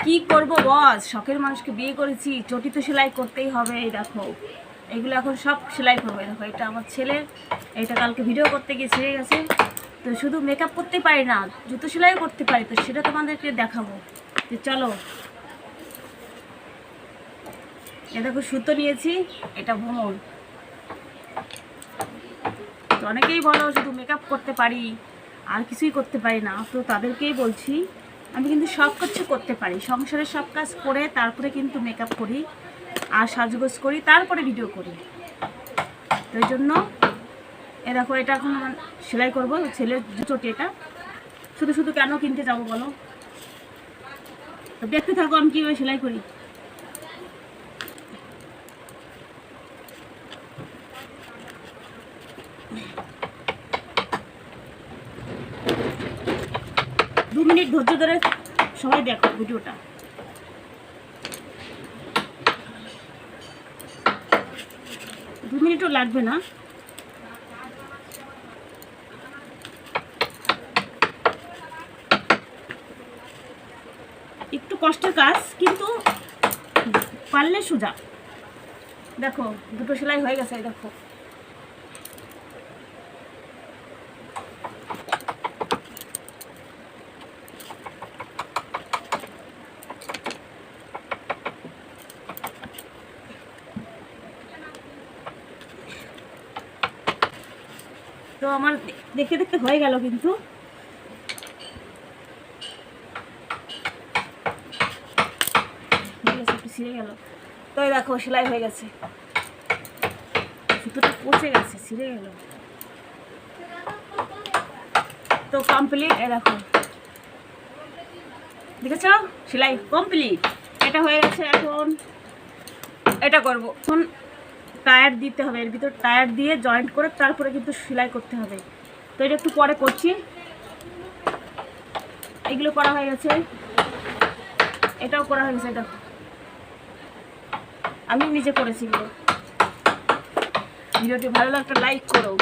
কি করব বস, শখের মানুষকে বিয়ে করেছি, চটি তো সেলাই করতেই হবে। এই দেখো এগুলো এখন সব সেলাই করবো। দেখো এটা আমার ছেলের, এটা কালকে ভিডিও করতে গিয়ে ছিঁড়ে গেছে। তো শুধু মেকআপ করতে পারি না, জুতো সেলাইও করতে পারি, তো সেটা তোমাদেরকে দেখাবো। তো চলো, এ দেখো সুতো নিয়েছি, এটা ভ্রমণ। তো অনেকেই বলো শুধু মেকআপ করতে পারি আর কিছুই করতে পারি না, তো তাদেরকেই বলছি আমি কিন্তু সব কিছু করতে পারি। সংসারের সব কাজ করে তারপরে কিন্তু মেকআপ করি আর সাজগোজ করি, তারপরে ভিডিও করি। তো এই জন্য এ দেখো এটা এখন সেলাই করবো ছেলের জুতোটি। এটা শুধু শুধু কেন কিনতে যাবো বলো? তো দেখতে থাকো আমি কীভাবে সেলাই করি। দু মিনিট ধৈর্য ধরে সবাই দেখো ভিডিওটা। দু মিনিটও লাগবে না। একটু কষ্টের কাজ, কিন্তু পারলে সোজা। দেখো দুটো সেলাই হয়ে গেছে। দেখো তো আমার দেখতে দেখতে হয়ে গেল, কিন্তু একটু ছিঁড়ে গেল। তো এই দেখো সেলাই হয়ে গেছে, সুতোটা পচে গেছে, ছিঁড়ে গেল। তো কমপ্লিট। এ দেখো দেখেছ, সেলাই কমপ্লিট। এটা হয়ে গেছে। এখন এটা করব। এখন টায়ার দিতে হবে, এর ভিতর টায়ার দিয়ে জয়েন্ট করে তারপরে কিন্তু সেলাই করতে হবে। তো এটা একটু পরে করছি। এগুলো করা হয়ে গেছে, এটাও করা হয়ে গেছে। দেখো আমি নিজে করেছি। ভিডিওটি ভালো লাগলে একটা লাইক করো।